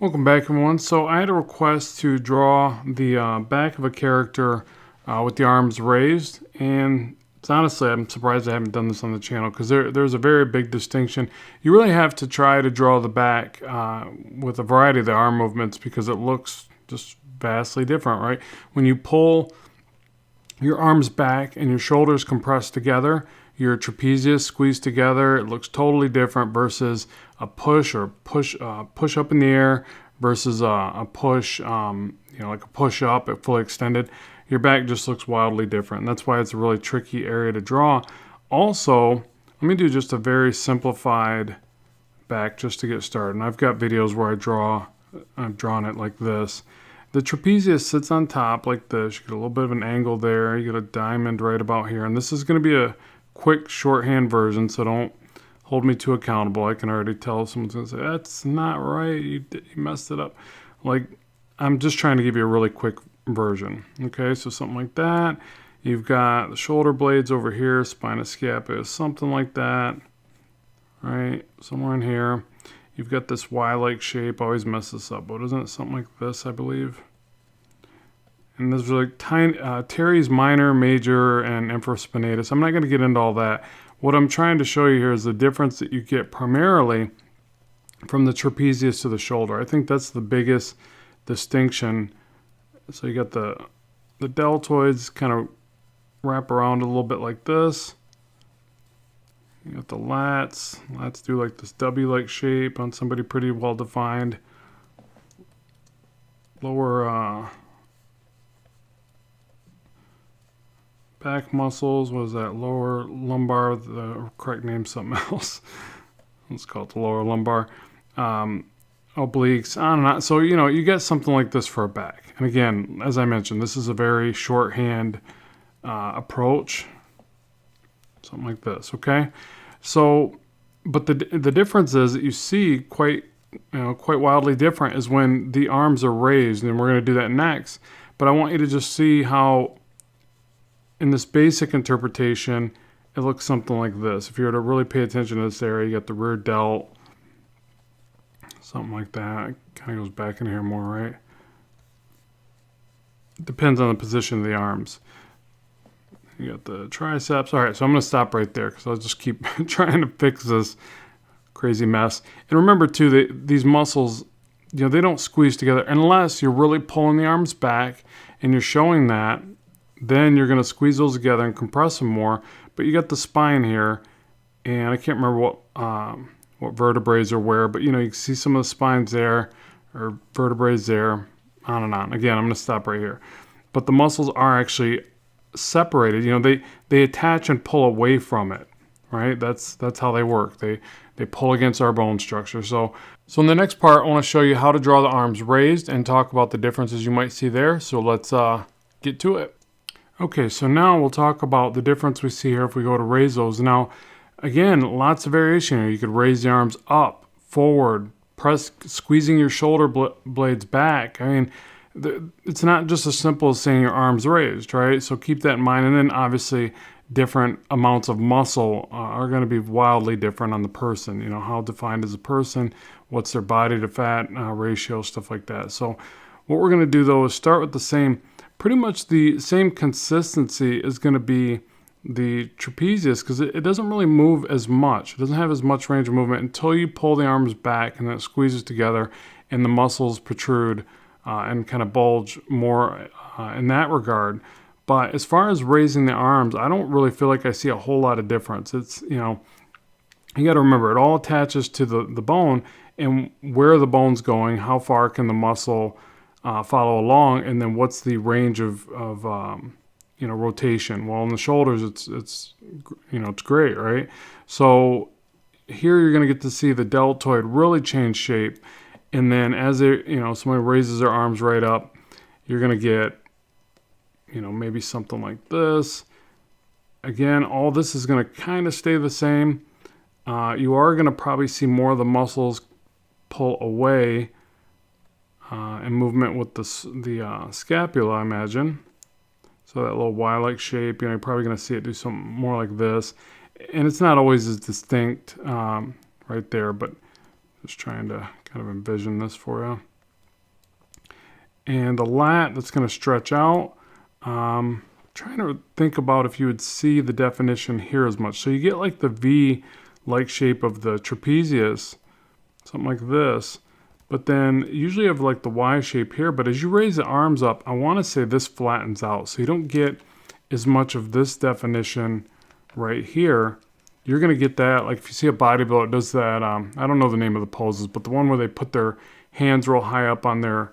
Welcome back, everyone. So I had a request to draw the back of a character with the arms raised, and honestly, I'm surprised I haven't done this on the channel because there's a very big distinction. You really have to try to draw the back with a variety of the arm movements because it looks just vastly different, right? When you pull your arms back and your shoulders compressed together, your trapezius squeezed together, it looks totally different versus a push up in the air versus a push, like a push up at fully extended. Your back just looks wildly different. And that's why it's a really tricky area to draw. Also, let me do just a very simplified back just to get started. And I've got videos where I've drawn it like this. The trapezius sits on top like this. You get a little bit of an angle there. You get a diamond right about here. And this is going to be a quick shorthand version, so don't hold me too accountable. I can already tell if someone's going to say, that's not right, you messed it up. Like, I'm just trying to give you a really quick version. Okay, so something like that. You've got the shoulder blades over here, spinous scapula, something like that. Right, somewhere in here. You've got this Y-like shape. I always mess this up, but isn't it something like this, I believe? And there's like tiny, teres minor, major, and infraspinatus. I'm not going to get into all that. What I'm trying to show you here is the difference that you get primarily from the trapezius to the shoulder. I think that's the biggest distinction. So you got the deltoids kind of wrap around a little bit like this. You got the lats. Lats do like this W-like shape on somebody pretty well defined. Lower back muscles, what is that? Lower lumbar, the correct name something else. Let's call it the lower lumbar. Obliques, on and on. So, you get something like this for a back. And again, as I mentioned, this is a very shorthand approach. Something like this, okay? So, but the difference is that you see quite wildly different is when the arms are raised, and we're going to do that next. But I want you to just see how in this basic interpretation, it looks something like this. If you were to really pay attention to this area, you got the rear delt, something like that. It kind of goes back in here more, right? It depends on the position of the arms. You got the triceps. All right, so I'm going to stop right there because I'll just keep trying to fix this crazy mess. And remember, too, these muscles, they don't squeeze together unless you're really pulling the arms back and you're showing that. Then you're going to squeeze those together and compress them more. But you got the spine here, and I can't remember what vertebrae are where, but you can see some of the spines there, or vertebrae there, on and on. Again, I'm going to stop right here. But the muscles are actually separated. They attach and pull away from it, right? That's how they work. They pull against our bone structure. So in the next part, I want to show you how to draw the arms raised and talk about the differences you might see there. So let's get to it. Okay, so now we'll talk about the difference we see here if we go to raise those. Now, again, lots of variation here. You could raise the arms up, forward, squeezing your shoulder blades back. I mean, it's not just as simple as saying your arms raised, right? So keep that in mind. And then obviously different amounts of muscle are going to be wildly different on the person. How defined is a person, what's their body to fat ratio, stuff like that. So what we're going to do though is start with pretty much the same consistency is going to be the trapezius because it doesn't really move as much. It doesn't have as much range of movement until you pull the arms back and then it squeezes together and the muscles protrude and kind of bulge more in that regard. But as far as raising the arms, I don't really feel like I see a whole lot of difference. It's, you got to remember, it all attaches to the bone and where the bone's going, how far can the muscle follow along, and then what's the range of rotation. Well, in the shoulders, it's great, right? So here you're going to get to see the deltoid really change shape, and then as somebody raises their arms right up, you're going to get maybe something like this. Again, all this is going to kind of stay the same. You are going to probably see more of the muscles pull away and movement with the scapula, I imagine. So that little Y-like shape, you're probably going to see it do something more like this. And it's not always as distinct right there, but just trying to kind of envision this for you. and the lat that's going to stretch out. Trying to think about if you would see the definition here as much. So you get like the V-like shape of the trapezius, something like this. But then usually you have like the Y shape here. But as you raise the arms up, I want to say this flattens out. So you don't get as much of this definition right here. You're going to get that, like if you see a bodybuilder, it does that, I don't know the name of the poses, but the one where they put their hands real high up on their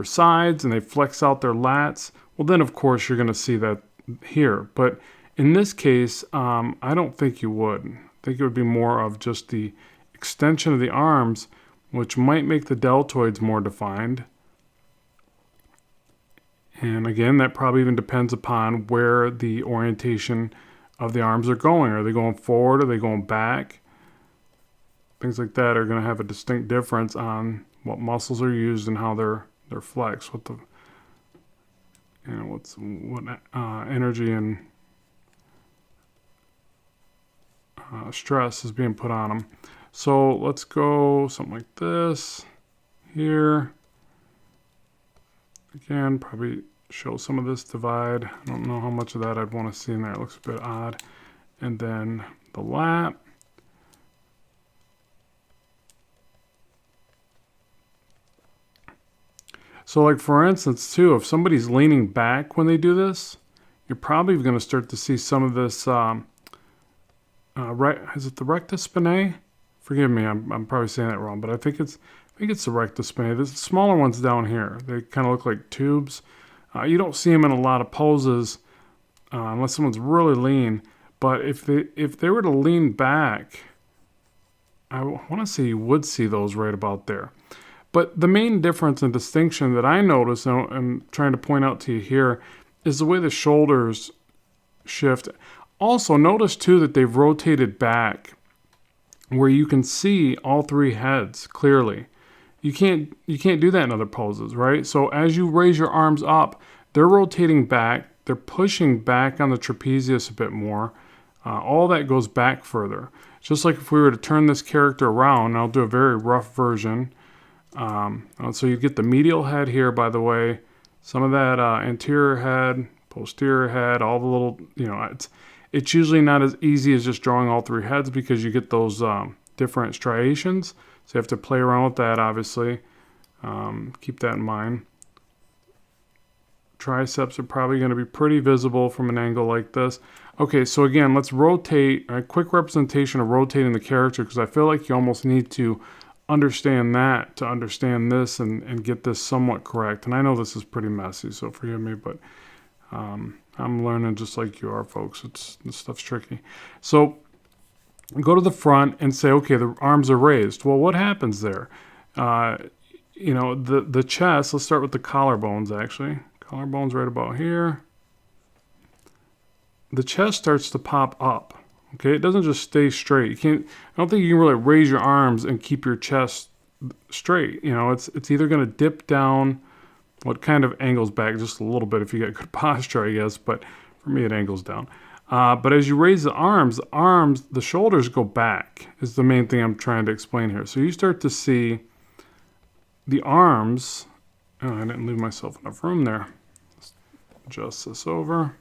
sides and they flex out their lats. Well, then of course you're going to see that here. But in this case, I don't think you would. I think it would be more of just the extension of the arms, which might make the deltoids more defined. And again, that probably even depends upon where the orientation of the arms are going. Are they going forward? Are they going back? Things like that are going to have a distinct difference on what muscles are used and how they're flexed. What the what energy and stress is being put on them. So let's go something like this here. Again, probably show some of this divide. I don't know how much of that I'd want to see in there. It looks a bit odd. And then the lat. So like for instance too, if somebody's leaning back when they do this, you're probably going to start to see some of this, is it the rectus spinae? Forgive me, I'm probably saying that wrong, but I think it's the rectus spinae. There's smaller ones down here. They kind of look like tubes. You don't see them in a lot of poses unless someone's really lean. But if they were to lean back, I want to say you would see those right about there. But the main difference and distinction that I notice, and I'm trying to point out to you here, is the way the shoulders shift. Also, notice too that they've rotated back where you can see all three heads clearly. You can't do that in other poses, right? So as you raise your arms up, they're rotating back. They're pushing back on the trapezius a bit more. All that goes back further. Just like if we were to turn this character around, and I'll do a very rough version. So you get the medial head here, by the way, some of that anterior head, posterior head, all the little, it's usually not as easy as just drawing all three heads because you get those different striations. So you have to play around with that, obviously. Keep that in mind. Triceps are probably going to be pretty visible from an angle like this. Okay, so again, let's rotate, a quick representation of rotating the character because I feel like you almost need to understand that to understand this and get this somewhat correct. And I know this is pretty messy, so forgive me, but I'm learning just like you are, folks. This stuff's tricky. So go to the front and say, okay, the arms are raised. Well, what happens there? The chest, let's start with the collarbones, actually. Collarbones right about here. The chest starts to pop up. Okay, it doesn't just stay straight. I don't think you can really raise your arms and keep your chest straight. It's either going to dip down, what kind of angles back just a little bit if you got good posture, I guess. But for me, it angles down. But as you raise the arms, the shoulders go back is the main thing I'm trying to explain here. So you start to see the arms. Oh, I didn't leave myself enough room there. Let's adjust this over.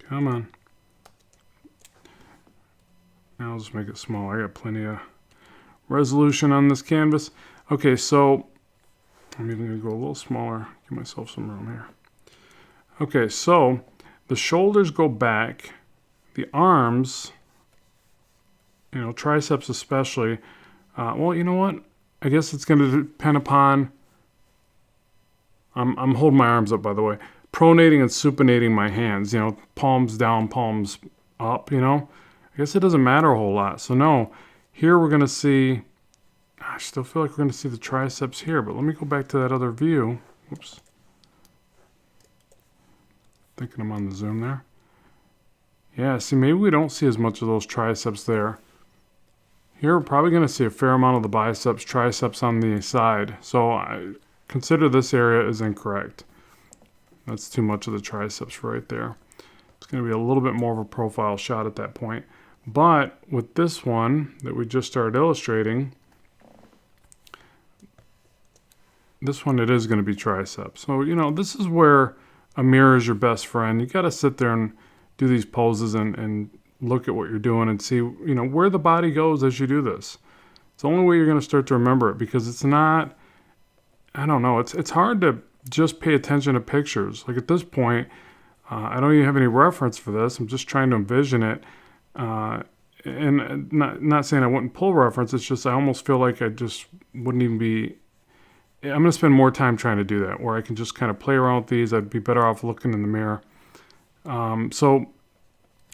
Come on. Now I'll just make it smaller. I got plenty of resolution on this canvas. Okay, so I'm even going to go a little smaller. Give myself some room here. Okay, so the shoulders go back. The arms, triceps especially. Well, you know what? I guess it's going to depend upon... I'm holding my arms up, by the way. Pronating and supinating my hands, palms down, palms up, I guess it doesn't matter a whole lot. So no, here we're going to see, I still feel like we're going to see the triceps here, but let me go back to that other view. Oops. Thinking I'm on the zoom there. Yeah, see, maybe we don't see as much of those triceps there. Here we're probably going to see a fair amount of the biceps, triceps on the side. So I consider this area is incorrect. That's too much of the triceps right there. It's going to be a little bit more of a profile shot at that point. But with this one that we just started illustrating, This one, it is going to be tricep. So, this is where a mirror is your best friend. You got to sit there and do these poses and look at what you're doing and see, where the body goes as you do this. It's the only way you're going to start to remember it, because it's not, I don't know, it's hard to just pay attention to pictures. Like at this point, I don't even have any reference for this. I'm just trying to envision it. And not saying I wouldn't pull reference. It's just I almost feel like I just wouldn't even be. I'm going to spend more time trying to do that, where I can just kind of play around with these. I'd be better off looking in the mirror. So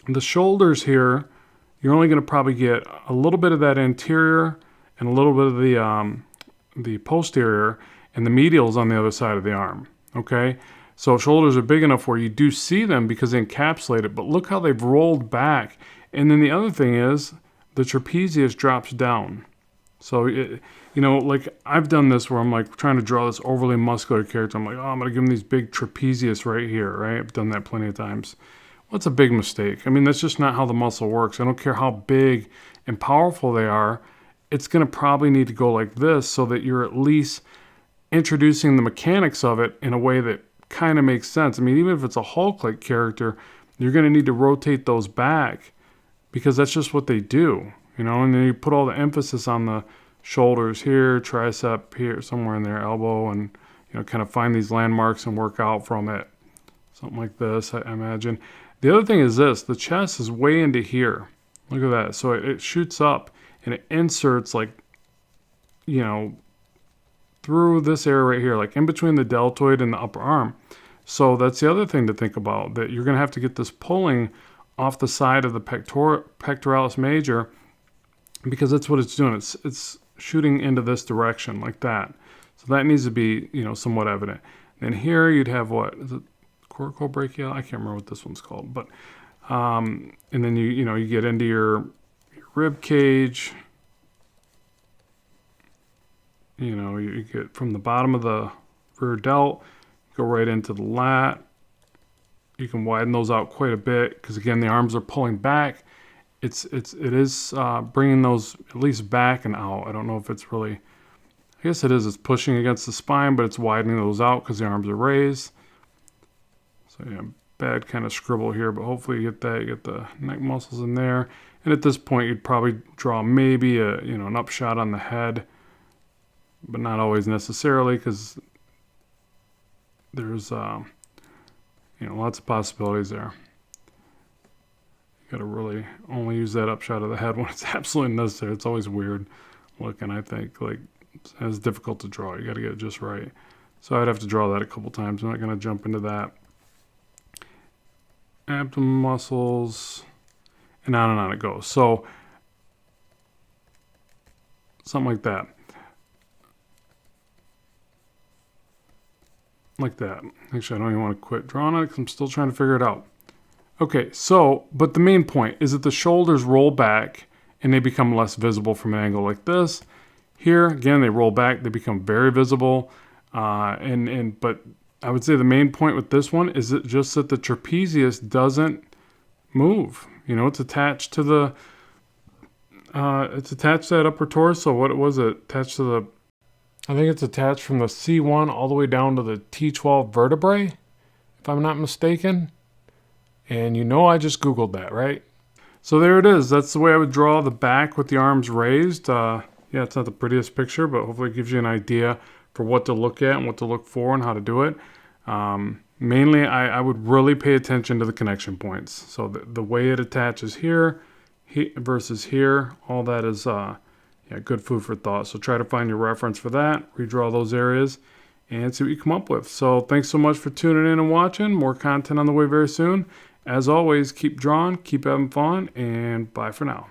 the shoulders here, you're only going to probably get a little bit of that anterior and a little bit of the posterior, and the medial is on the other side of the arm. Okay, so shoulders are big enough where you do see them because they encapsulate it, but look how they've rolled back. And then the other thing is the trapezius drops down. So, like I've done this where I'm like trying to draw this overly muscular character. I'm like, I'm going to give him these big trapezius right here, right? I've done that plenty of times. Well, that's a big mistake. I mean, that's just not how the muscle works. I don't care how big and powerful they are. It's going to probably need to go like this so that you're at least introducing the mechanics of it in a way that kind of makes sense. I mean, even if it's a Hulk-like character, you're going to need to rotate those back because that's just what they do, and then you put all the emphasis on the shoulders here, tricep here, somewhere in there, elbow, and, kind of find these landmarks and work out from it. Something like this, I imagine. The other thing is this, the chest is way into here. Look at that. So it shoots up and it inserts like, through this area right here, like in between the deltoid and the upper arm. So that's the other thing to think about, that you're going to have to get this pulling off the side of the pectoralis major, because that's what it's doing. It's shooting into this direction like that. So that needs to be, somewhat evident. And here you'd have what? Is it coracobrachial? I can't remember what this one's called. But and then you get into your rib cage. You get from the bottom of the rear delt, go right into the lat. You can widen those out quite a bit because, again, the arms are pulling back. It is bringing those at least back and out. I don't know if it's really, I guess it is. It's pushing against the spine, but it's widening those out because the arms are raised. So, bad kind of scribble here, but hopefully you get that. You get the neck muscles in there. And at this point, you'd probably draw maybe an upshot on the head, but not always necessarily, because there's lots of possibilities there. You got to really only use that upshot of the head when it's absolutely necessary. It's always weird looking, I think. Like, it's difficult to draw. You got to get it just right. So I'd have to draw that a couple times. I'm not going to jump into that. Abdomen muscles, and on it goes. So something like that. Like that. Actually, I don't even want to quit drawing it because I'm still trying to figure it out. Okay, so, but the main point is that the shoulders roll back and they become less visible from an angle like this. Here, again, they roll back, they become very visible. But I would say the main point with this one is just that the trapezius doesn't move. It's attached to the, that upper torso. What was it? Attached to the, I think it's attached from the C1 all the way down to the T12 vertebrae, if I'm not mistaken. And I just Googled that, right? So there it is. That's the way I would draw the back with the arms raised. It's not the prettiest picture, but hopefully it gives you an idea for what to look at and what to look for and how to do it. Mainly, I would really pay attention to the connection points. So the way it attaches here versus here, all that is good food for thought. So try to find your reference for that, redraw those areas, and see what you come up with. So thanks so much for tuning in and watching. More content on the way very soon. As always, keep drawing, keep having fun, and bye for now.